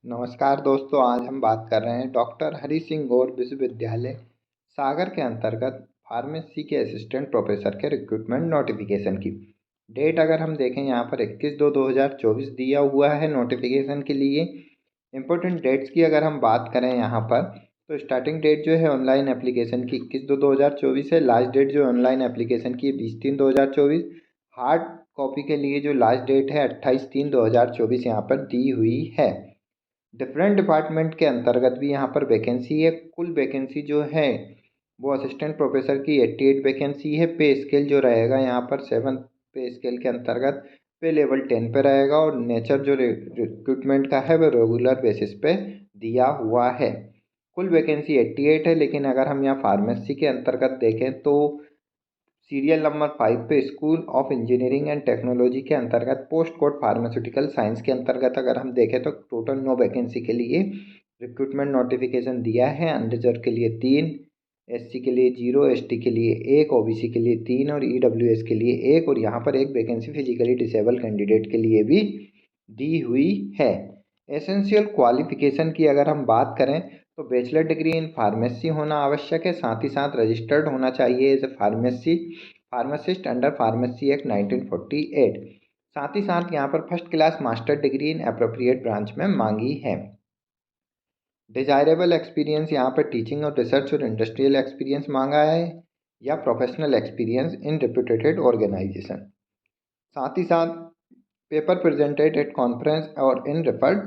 नमस्कार दोस्तों, आज हम बात कर रहे हैं डॉक्टर हरि सिंह गौर विश्वविद्यालय सागर के अंतर्गत फार्मेसी के असिस्टेंट प्रोफेसर के रिक्रूटमेंट नोटिफिकेशन की। डेट अगर हम देखें यहाँ पर 21/2/2024 दिया हुआ है नोटिफिकेशन के लिए। इम्पोर्टेंट डेट्स की अगर हम बात करें यहाँ पर, तो स्टार्टिंग डेट जो है ऑनलाइन एप्लीकेशन की 21/2/2024 है। लास्ट डेट जो ऑनलाइन एप्लीकेशन की 20/3/2024। हार्ड कॉपी के लिए जो लास्ट डेट है 28/3/2024 यहाँ पर दी हुई है। डिफरेंट डिपार्टमेंट के अंतर्गत भी यहाँ पर वैकेंसी है। कुल वैकेंसी जो है वो असिस्टेंट प्रोफेसर की 88 वैकेंसी है। पे स्केल जो रहेगा यहाँ पर 7 पे स्केल के अंतर्गत पे लेवल 10 पे रहेगा, और नेचर जो रिक्रूटमेंट का है वो रेगुलर बेसिस पे दिया हुआ है। कुल वैकेंसी 88 है, लेकिन अगर हम यहाँ फार्मेसी के अंतर्गत देखें तो सीरियल नंबर 5 पे school of engineering and technology के अंतर्गत पोस्ट कोड फार्मास्यूटिकल साइंस के अंतर्गत अगर हम देखें तो टोटल 9 वैकेंसी के लिए रिक्रूटमेंट नोटिफिकेशन दिया है। अनरिजर्व के लिए 3, एससी के लिए 0, एसटी के लिए 1, ओबीसी के लिए 3 और ईडब्ल्यूएस के लिए 1, और यहाँ पर एक वैकेंसी फिजिकली डिसेबल कैंडिडेट के लिए भी दी हुई है। एसेंशियल क्वालिफिकेशन की अगर हम बात करें तो बैचलर डिग्री इन फार्मेसी होना आवश्यक है। साथ ही साथ रजिस्टर्ड होना चाहिए as a pharmacist under pharmacy act 1948। साथ ही साथ यहाँ पर first class master degree in appropriate branch में मांगी है। डिजायरेबल एक्सपीरियंस यहाँ पर टीचिंग और रिसर्च और इंडस्ट्रियल एक्सपीरियंस मांगा है, या professional experience in reputed organisation. साथ ही साथ पेपर प्रेजेंटेड एट कॉन्फ्रेंस और इन रेफर्ड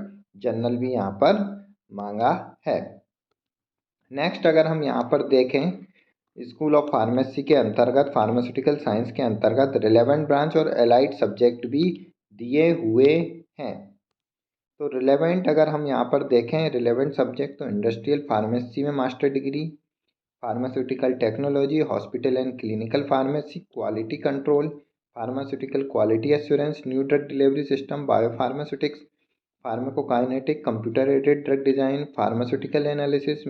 जर्नल भी यहाँ पर मांगा है। नेक्स्ट अगर हम यहाँ पर देखें, स्कूल ऑफ फार्मेसी के अंतर्गत फार्मास्यूटिकल साइंस के अंतर्गत रिलेवेंट ब्रांच और एलाइड सब्जेक्ट भी दिए हुए हैं। तो रिलेवेंट अगर हम यहाँ पर देखें, रिलेवेंट सब्जेक्ट तो इंडस्ट्रियल फार्मेसी में master degree, pharmaceutical technology, hospital and clinical pharmacy, quality control, pharmaceutical quality assurance, new drug delivery system, biopharmaceutics, pharmacokinetic, computer aided drug design, pharmaceutical analysis,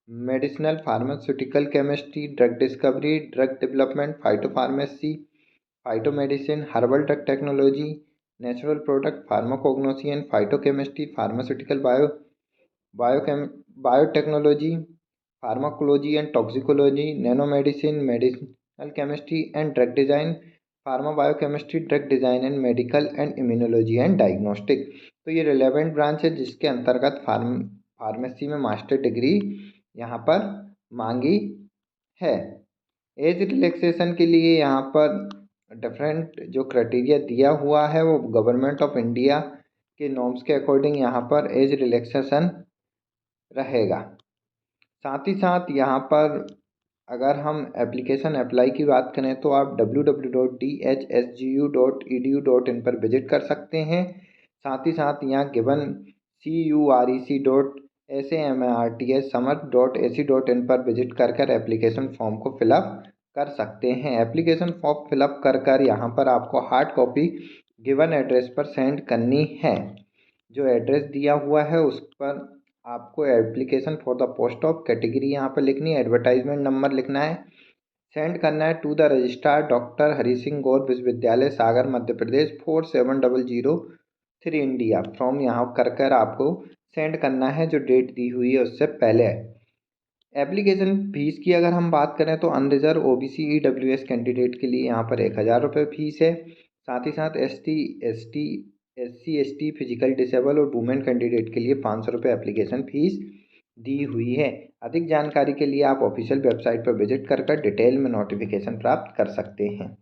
medicinal pharmaceutical chemistry, drug discovery, drug development, phytopharmacy, phytomedicine, herbal drug technology, natural product, pharmacognosy and phytochemistry, pharmaceutical biotechnology, pharmacology and toxicology, nano medicine, medicinal chemistry and drug design, pharma biochemistry, drug design and medical and immunology and diagnostic. तो ये relevant branch है जिसके अंतर्गत pharmacy में master degree यहाँ पर मांगी है। एज रिलैक्सेशन के लिए यहाँ पर डिफरेंट जो क्राइटेरिया दिया हुआ है वो गवर्नमेंट ऑफ इंडिया के नॉर्म्स के अकॉर्डिंग यहाँ पर एज रिलैक्सेशन रहेगा। साथ ही साथ यहाँ पर अगर हम एप्लीकेशन अप्लाई की बात करें तो आप www.dhsgu.edu.in पर विजिट कर सकते हैं। साथ ही साथ यहाँ गिवन curec.samart.ac.in पर विजिट कर एप्लीकेशन फॉर्म को फिलअप कर सकते हैं। एप्लीकेशन फॉर्म फिलअप कर यहाँ पर आपको हार्ड कॉपी गिवन एड्रेस पर सेंड करनी है। जो एड्रेस दिया हुआ है उस पर आपको application for the post of category यहाँ पर लिखनी है, एडवर्टाइजमेंट नंबर लिखना है, सेंड करना है to the registrar doctor Hari Singh Gour Vishwavidyalaya Sagar Madhya Pradesh 47003 India from यहाँ कर आपको सेंड करना है जो डेट दी हुई है उससे पहले। एप्लीकेशन फीस की अगर हम बात करें तो अनरिजर्व ओबीसी ईडब्ल्यूएस कैंडिडेट के लिए यहाँ पर 1000 रुपये फीस है। साथ ही साथ SC ST फिजिकल डिसेबल और वुमेन कैंडिडेट के लिए 500 रुपये एप्लीकेशन फ़ीस दी हुई है। अधिक जानकारी के लिए आप ऑफिशियल वेबसाइट पर विजिट कर डिटेल में नोटिफिकेशन प्राप्त कर सकते हैं।